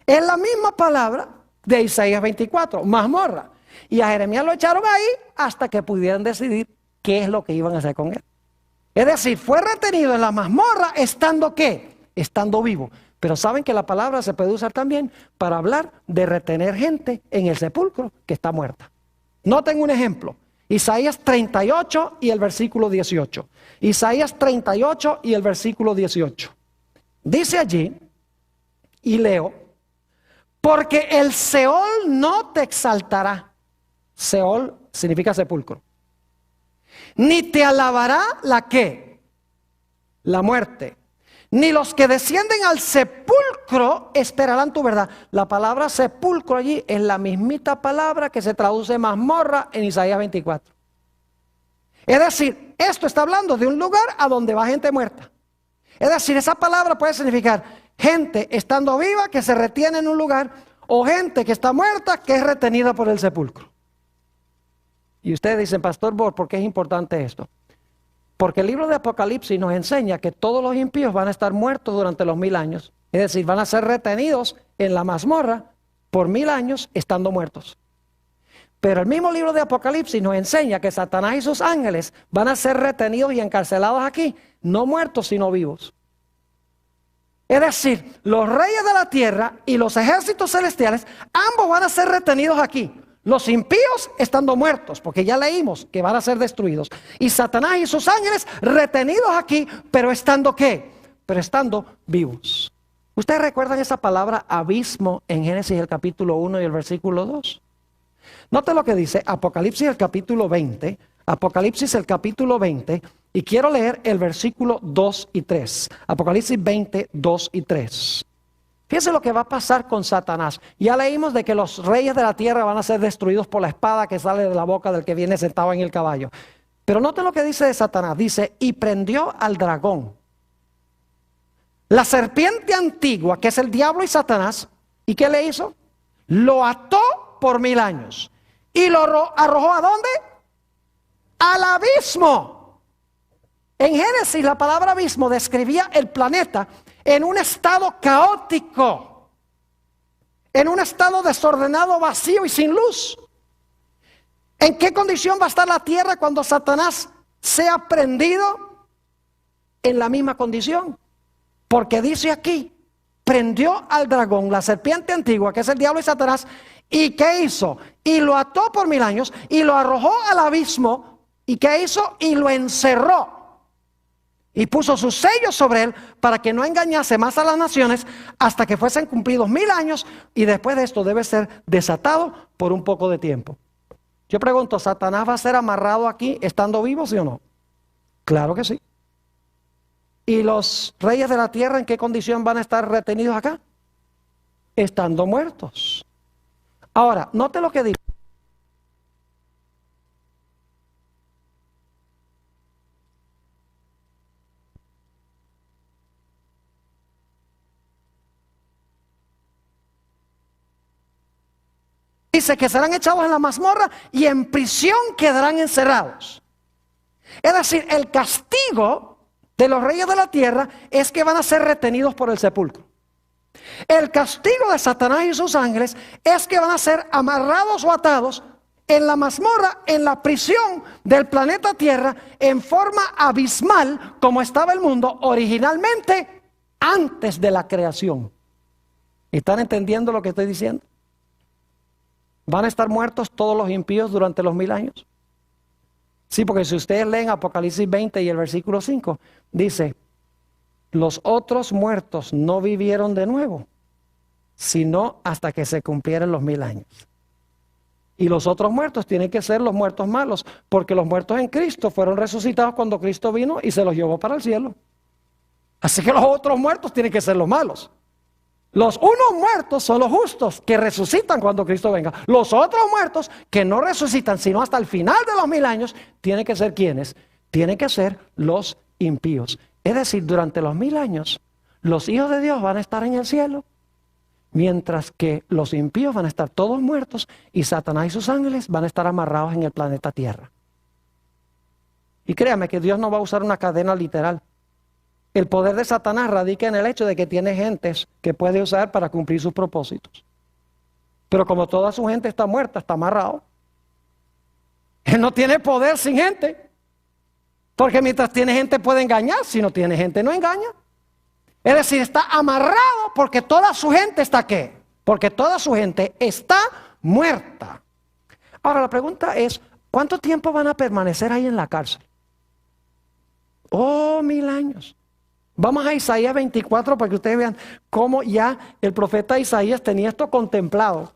Speaker 1: Es la misma palabra de Isaías 24, mazmorra. Y a Jeremías lo echaron ahí hasta que pudieran decidir qué es lo que iban a hacer con él. Es decir, fue retenido en la mazmorra estando ¿qué? Estando vivo. Pero saben que la palabra se puede usar también para hablar de retener gente en el sepulcro que está muerta. Noten un ejemplo. Isaías 38 y el versículo 18. Isaías 38 y el versículo 18. Dice allí, y leo, porque el Seol no te exaltará. Seol significa sepulcro. Ni te alabará la ¿qué? La muerte. Ni los que descienden al sepulcro esperarán tu verdad. La palabra sepulcro allí es la mismita palabra que se traduce mazmorra en Isaías 24. Es decir, esto está hablando de un lugar a donde va gente muerta. Es decir, esa palabra puede significar gente estando viva que se retiene en un lugar, o gente que está muerta que es retenida por el sepulcro. Y ustedes dicen, Pastor Borg, ¿por qué es importante esto? Porque el libro de Apocalipsis nos enseña que todos los impíos van a estar muertos durante los 1000 años. Es decir, van a ser retenidos en la mazmorra por 1000 años estando muertos. Pero el mismo libro de Apocalipsis nos enseña que Satanás y sus ángeles van a ser retenidos y encarcelados aquí, no muertos sino vivos. Es decir, los reyes de la tierra y los ejércitos celestiales, ambos van a ser retenidos aquí. Los impíos estando muertos, porque ya leímos que van a ser destruidos. Y Satanás y sus ángeles retenidos aquí, pero estando ¿qué? Pero estando vivos. ¿Ustedes recuerdan esa palabra abismo en Génesis el capítulo 1 y el versículo 2? Note lo que dice Apocalipsis el capítulo 20. Apocalipsis el capítulo 20. Y quiero leer el versículo 2 y 3. Apocalipsis 20, 2 y 3. Fíjense lo que va a pasar con Satanás. Ya leímos de que los reyes de la tierra van a ser destruidos por la espada que sale de la boca del que viene sentado en el caballo. Pero noten lo que dice de Satanás. Dice, y prendió al dragón, la serpiente antigua, que es el diablo y Satanás. ¿Y qué le hizo? Lo ató por 1000 años. ¿Y lo arrojó a dónde? Al abismo. En Génesis la palabra abismo describía el planeta en un estado caótico, en un estado desordenado, vacío y sin luz. ¿En qué condición va a estar la tierra cuando Satanás sea prendido? En la misma condición. Porque dice aquí, prendió al dragón, la serpiente antigua, que es el diablo y Satanás, ¿y qué hizo? Y lo ató por 1000 años y lo arrojó al abismo. ¿Y qué hizo? Y lo encerró. Y puso sus sellos sobre él para que no engañase más a las naciones hasta que fuesen cumplidos 1000 años. Y después de esto debe ser desatado por un poco de tiempo. Yo pregunto, ¿Satanás va a ser amarrado aquí estando vivo, sí o no? Claro que sí. ¿Y los reyes de la tierra en qué condición van a estar retenidos acá? Estando muertos. Ahora, note lo que dice. Dice que serán echados en la mazmorra y en prisión quedarán encerrados. Es decir, el castigo de los reyes de la tierra es que van a ser retenidos por el sepulcro. El castigo de Satanás y sus ángeles es que van a ser amarrados o atados en la mazmorra, en la prisión del planeta Tierra, en forma abismal, como estaba el mundo originalmente antes de la creación. ¿Están entendiendo lo que estoy diciendo? ¿Van a estar muertos todos los impíos durante los 1000 años? Sí, porque si ustedes leen Apocalipsis 20 y el versículo 5, dice, los otros muertos no vivieron de nuevo, sino hasta que se cumplieran los 1000 años. Y los otros muertos tienen que ser los muertos malos, porque los muertos en Cristo fueron resucitados cuando Cristo vino y se los llevó para el cielo. Así que los otros muertos tienen que ser los malos. Los unos muertos son los justos que resucitan cuando Cristo venga. Los otros muertos que no resucitan sino hasta el final de los 1000 años, tienen que ser ¿quiénes? Tienen que ser los impíos. Es decir, durante los 1000 años, los hijos de Dios van a estar en el cielo, mientras que los impíos van a estar todos muertos y Satanás y sus ángeles van a estar amarrados en el planeta Tierra. Y créame que Dios no va a usar una cadena literal. El poder de Satanás radica en el hecho de que tiene gentes que puede usar para cumplir sus propósitos. Pero como toda su gente está muerta, está amarrado. Él no tiene poder sin gente. Porque mientras tiene gente puede engañar, si no tiene gente no engaña. Es decir, está amarrado porque toda su gente está ¿qué? Porque toda su gente está muerta. Ahora la pregunta es, ¿cuánto tiempo van a permanecer ahí en la cárcel? Oh, 1000 años. Vamos a Isaías 24 para que ustedes vean cómo ya el profeta Isaías tenía esto contemplado.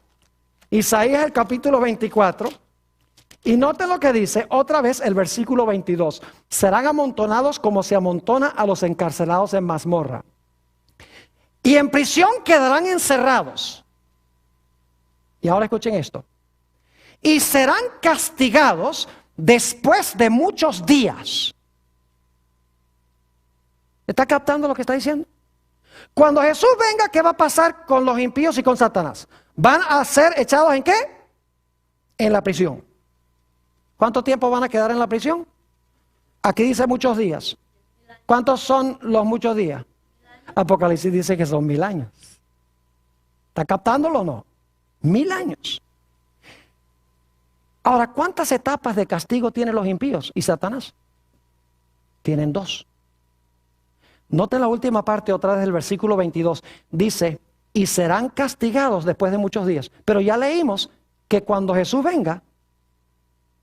Speaker 1: Isaías el capítulo 24. Y noten lo que dice otra vez el versículo 22. Serán amontonados como se amontona a los encarcelados en mazmorra. Y en prisión quedarán encerrados. Y ahora escuchen esto. Y serán castigados después de muchos días. ¿Está captando lo que está diciendo? Cuando Jesús venga, ¿qué va a pasar con los impíos y con Satanás? ¿Van a ser echados en qué? En la prisión. ¿Cuánto tiempo van a quedar en la prisión? Aquí dice muchos días. ¿Cuántos son los muchos días? Apocalipsis dice que son 1000 años. ¿Está captándolo o no? 1000 años. Ahora, ¿cuántas etapas de castigo tienen los impíos y Satanás? Tienen 2. Noten la última parte otra vez del versículo 22. Dice, y serán castigados después de muchos días. Pero ya leímos que cuando Jesús venga,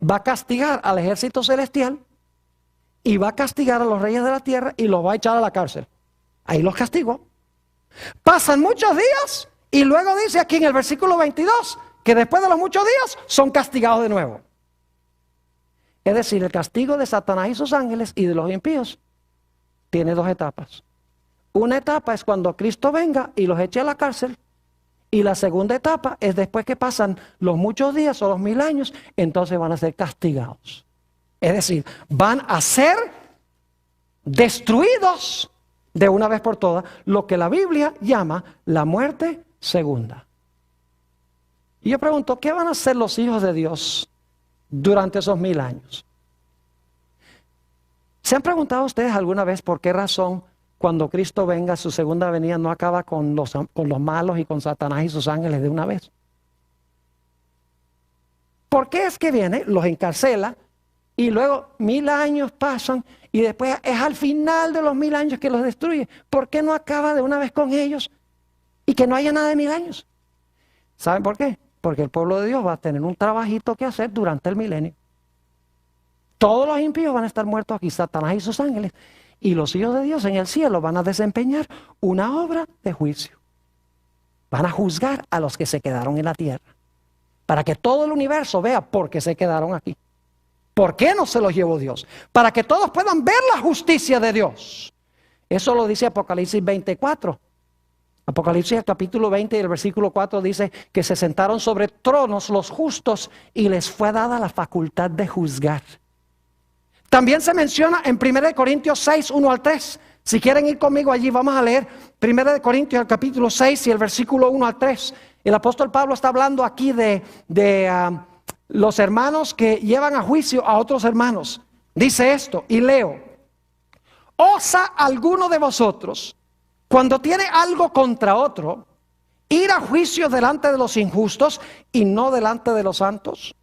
Speaker 1: va a castigar al ejército celestial y va a castigar a los reyes de la tierra y los va a echar a la cárcel. Ahí los castigó. Pasan muchos días y luego dice aquí en el versículo 22 que después de los muchos días son castigados de nuevo. Es decir, el castigo de Satanás y sus ángeles y de los impíos tiene 2 etapas. Una etapa es cuando Cristo venga y los eche a la cárcel. Y la segunda etapa es después que pasan los muchos días o los 1000 años, entonces van a ser castigados. Es decir, van a ser destruidos de una vez por todas, lo que la Biblia llama la muerte segunda. Y yo pregunto, ¿qué van a hacer los hijos de Dios durante esos 1000 años? ¿Se han preguntado ustedes alguna vez por qué razón cuando Cristo venga, su segunda venida no acaba con los malos y con Satanás y sus ángeles de una vez? ¿Por qué es que viene, los encarcela y luego 1000 años pasan y después es al final de los 1000 años que los destruye? ¿Por qué no acaba de una vez con ellos y que no haya nada de 1000 años? ¿Saben por qué? Porque el pueblo de Dios va a tener un trabajito que hacer durante el milenio. Todos los impíos van a estar muertos aquí, Satanás y sus ángeles. Y los hijos de Dios en el cielo van a desempeñar una obra de juicio. Van a juzgar a los que se quedaron en la tierra. Para que todo el universo vea por qué se quedaron aquí. ¿Por qué no se los llevó Dios? Para que todos puedan ver la justicia de Dios. Eso lo dice Apocalipsis 24. Apocalipsis capítulo 20 y el versículo 4 dice que se sentaron sobre tronos los justos y les fue dada la facultad de juzgar. También se menciona en 1 Corintios 6, 1 al 3. Si quieren ir conmigo allí, vamos a leer 1 Corintios capítulo 6 y el versículo 1 al 3. El apóstol Pablo está hablando aquí de los hermanos que llevan a juicio a otros hermanos. Dice esto, y leo: ¿osa alguno de vosotros, cuando tiene algo contra otro, ir a juicio delante de los injustos y no delante de los santos?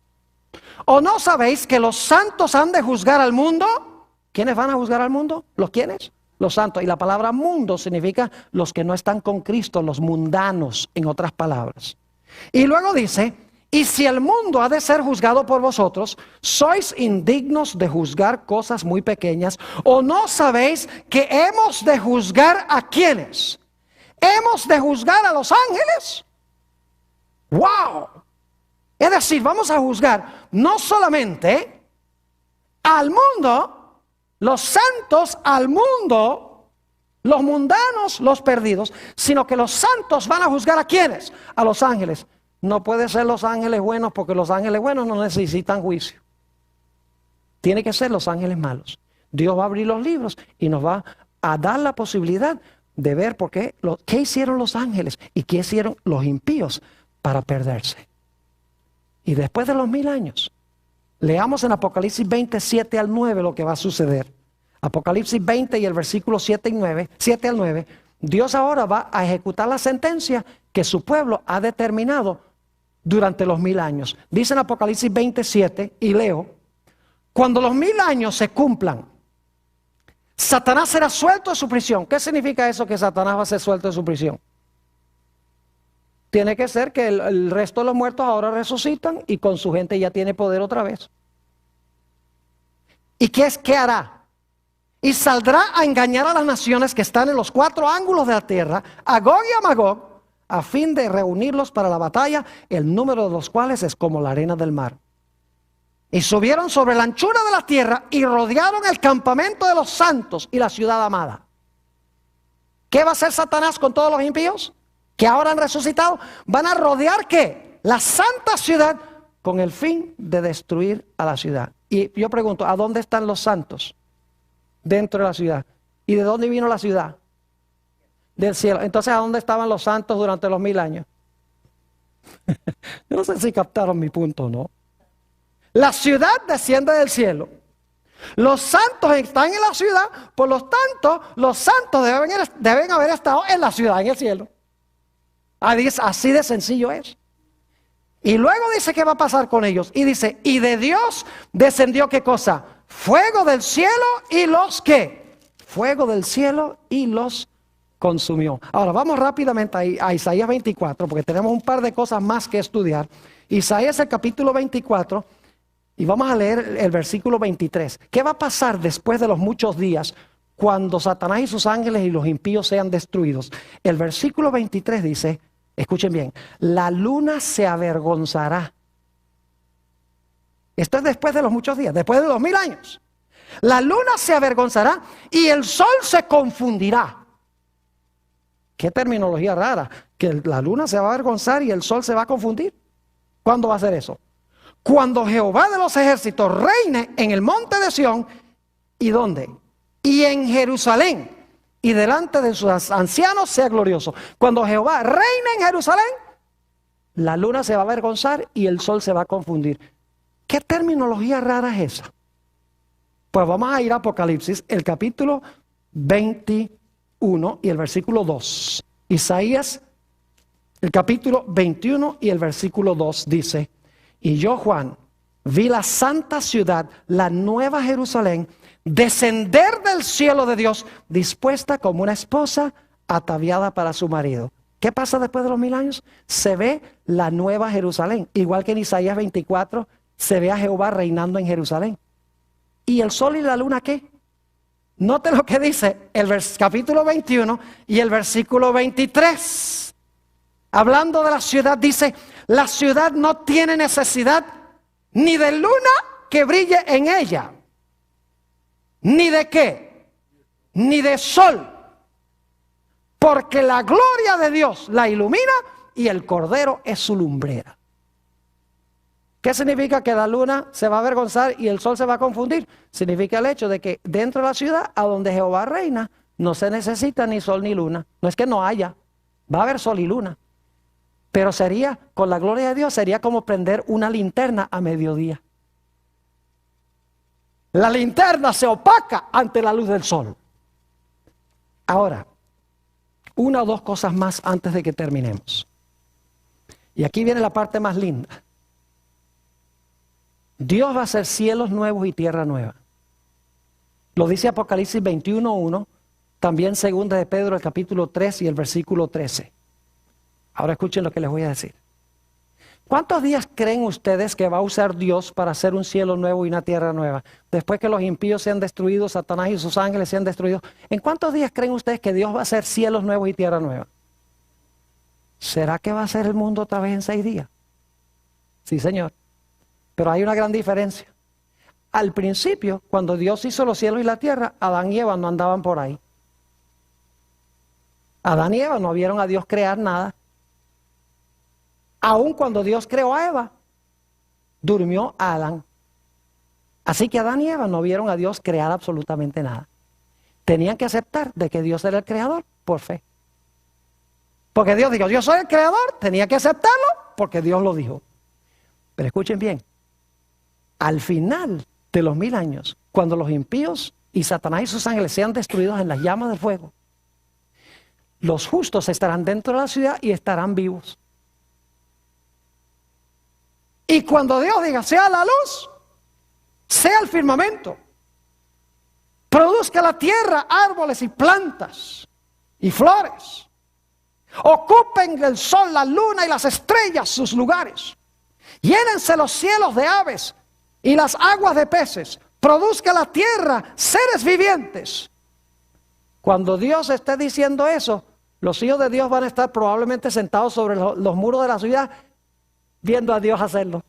Speaker 1: ¿O no sabéis que los santos han de juzgar al mundo? ¿Quiénes van a juzgar al mundo? ¿Los quiénes? Los santos. Y la palabra mundo significa los que no están con Cristo, los mundanos, en otras palabras. Y luego dice, y si el mundo ha de ser juzgado por vosotros, ¿sois indignos de juzgar cosas muy pequeñas? ¿O no sabéis que hemos de juzgar a quiénes? ¿Hemos de juzgar a los ángeles? ¡Wow! Es decir, vamos a juzgar no solamente al mundo, los santos al mundo, los mundanos, los perdidos, sino que los santos van a juzgar a ¿quiénes? A los ángeles. No puede ser los ángeles buenos porque los ángeles buenos no necesitan juicio. Tiene que ser los ángeles malos. Dios va a abrir los libros y nos va a dar la posibilidad de ver qué hicieron los ángeles y qué hicieron los impíos para perderse. Y después de los 1000 años, leamos en Apocalipsis 20, 7 al 9 lo que va a suceder. Apocalipsis 20 y el versículo 7 al 9, Dios ahora va a ejecutar la sentencia que su pueblo ha determinado durante los 1000 años. Dice en Apocalipsis 27, y leo: cuando los 1000 años se cumplan, Satanás será suelto de su prisión. ¿Qué significa eso, que Satanás va a ser suelto de su prisión? Tiene que ser que el resto de los muertos ahora resucitan y con su gente ya tiene poder otra vez. ¿Y qué hará? Y saldrá a engañar a las naciones que están en los 4 ángulos de la tierra, a Gog y a Magog, a fin de reunirlos para la batalla, el número de los cuales es como la arena del mar. Y subieron sobre la anchura de la tierra y rodearon el campamento de los santos y la ciudad amada. ¿Qué va a hacer Satanás con todos los impíos que ahora han resucitado? Van a rodear ¿qué? La santa ciudad, con el fin de destruir a la ciudad. Y yo pregunto, ¿a dónde están los santos? Dentro de la ciudad. ¿Y de dónde vino la ciudad? Del cielo. Entonces, ¿a dónde estaban los santos durante los 1000 años? Yo no sé si captaron mi punto o no. La ciudad desciende del cielo. Los santos están en la ciudad, por lo tanto, los santos deben haber estado en la ciudad, en el cielo. Así de sencillo es. Y luego dice qué va a pasar con ellos. Y dice, y de Dios descendió ¿qué cosa? Fuego del cielo y los ¿qué? Fuego del cielo y los consumió. Ahora vamos rápidamente a Isaías 24, porque tenemos un par de cosas más que estudiar. Isaías el capítulo 24, y vamos a leer el versículo 23. ¿Qué va a pasar después de los muchos días cuando Satanás y sus ángeles y los impíos sean destruidos? El versículo 23 dice, escuchen bien, la luna se avergonzará. Esto es después de los muchos días, después de los 1000 años. La luna se avergonzará y el sol se confundirá. Qué terminología rara, que la luna se va a avergonzar y el sol se va a confundir. ¿Cuándo va a ser eso? Cuando Jehová de los ejércitos reine en el monte de Sión. ¿Y dónde? Y en Jerusalén. Y delante de sus ancianos sea glorioso. Cuando Jehová reine en Jerusalén, la luna se va a avergonzar y el sol se va a confundir. ¿Qué terminología rara es esa? Pues vamos a ir a Apocalipsis, el capítulo 21 y el versículo 2. Isaías, el capítulo 21 y el versículo 2 dice, y yo, Juan, vi la santa ciudad, la nueva Jerusalén, descender del cielo de Dios, dispuesta como una esposa ataviada para su marido. ¿Qué pasa después de los 1000 años? Se ve la nueva Jerusalén, igual que en Isaías 24, se ve a Jehová reinando en Jerusalén. ¿Y el sol y la luna qué? Note lo que dice el capítulo 21 y el versículo 23. Hablando de la ciudad, dice, la ciudad no tiene necesidad ni de luna que brille en ella. ¿Ni de qué? Ni de sol. Porque la gloria de Dios la ilumina y el Cordero es su lumbrera. ¿Qué significa que la luna se va a avergonzar y el sol se va a confundir? Significa el hecho de que dentro de la ciudad, a donde Jehová reina, no se necesita ni sol ni luna. No es que no haya, va a haber sol y luna. Pero sería, con la gloria de Dios, sería como prender una linterna a mediodía. La linterna se opaca ante la luz del sol. Ahora, una o dos cosas más antes de que terminemos. Y aquí viene la parte más linda. Dios va a hacer cielos nuevos y tierra nueva. Lo dice Apocalipsis 21:1, también segunda de Pedro, el capítulo 3 y el versículo 13. Ahora escuchen lo que les voy a decir. ¿Cuántos días creen ustedes que va a usar Dios para hacer un cielo nuevo y una tierra nueva? Después que los impíos sean destruidos, Satanás y sus ángeles sean destruidos. ¿En cuántos días creen ustedes que Dios va a hacer cielos nuevos y tierra nueva? ¿Será que va a hacer el mundo otra vez en 6 días? Sí, Señor. Pero hay una gran diferencia. Al principio, cuando Dios hizo los cielos y la tierra, Adán y Eva no andaban por ahí. Adán y Eva no vieron a Dios crear nada. Aun cuando Dios creó a Eva, durmió a Adán. Así que Adán y Eva no vieron a Dios crear absolutamente nada. Tenían que aceptar de que Dios era el creador por fe. Porque Dios dijo, yo soy el creador, tenía que aceptarlo porque Dios lo dijo. Pero escuchen bien, al final de los 1000 años, cuando los impíos y Satanás y sus ángeles sean destruidos en las llamas del fuego, los justos estarán dentro de la ciudad y estarán vivos. Y cuando Dios diga, sea la luz, sea el firmamento, Produzca la tierra árboles y plantas y flores. Ocupen el sol, la luna y las estrellas sus lugares. Llénense los cielos de aves y las aguas de peces. Produzca la tierra seres vivientes. Cuando Dios esté diciendo eso, los hijos de Dios van a estar probablemente sentados sobre los muros de la ciudad, viendo a Dios hacerlo.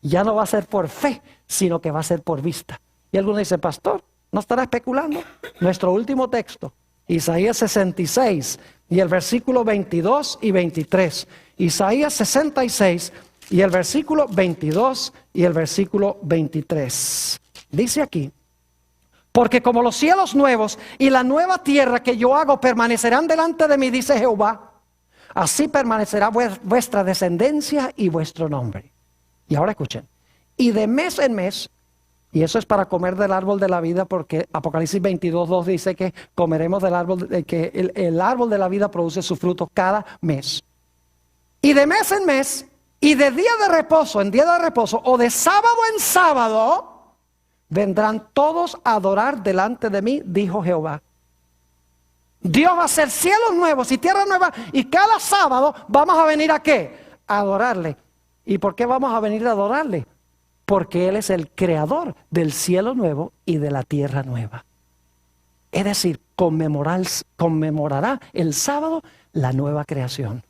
Speaker 1: Ya no va a ser por fe, sino que va a ser por vista. Y algunos dicen, pastor, ¿no estará especulando? Nuestro último texto, Isaías 66 y el versículo 22 y 23. Isaías 66 y el versículo 22 y el versículo 23. Dice aquí: porque como los cielos nuevos y la nueva tierra que yo hago permanecerán delante de mí, dice Jehová, así permanecerá vuestra descendencia y vuestro nombre. Y ahora escuchen, y de mes en mes, y eso es para comer del árbol de la vida, porque Apocalipsis 22:2 dice que comeremos del árbol, que el árbol de la vida produce su fruto cada mes. Y de mes en mes, y de día de reposo en día de reposo, o de sábado en sábado, vendrán todos a adorar delante de mí, dijo Jehová. Dios va a hacer cielos nuevos y tierra nueva, y cada sábado vamos a venir ¿a qué? A adorarle. ¿Y por qué vamos a venir a adorarle? Porque Él es el creador del cielo nuevo y de la tierra nueva. Es decir, conmemorará el sábado la nueva creación.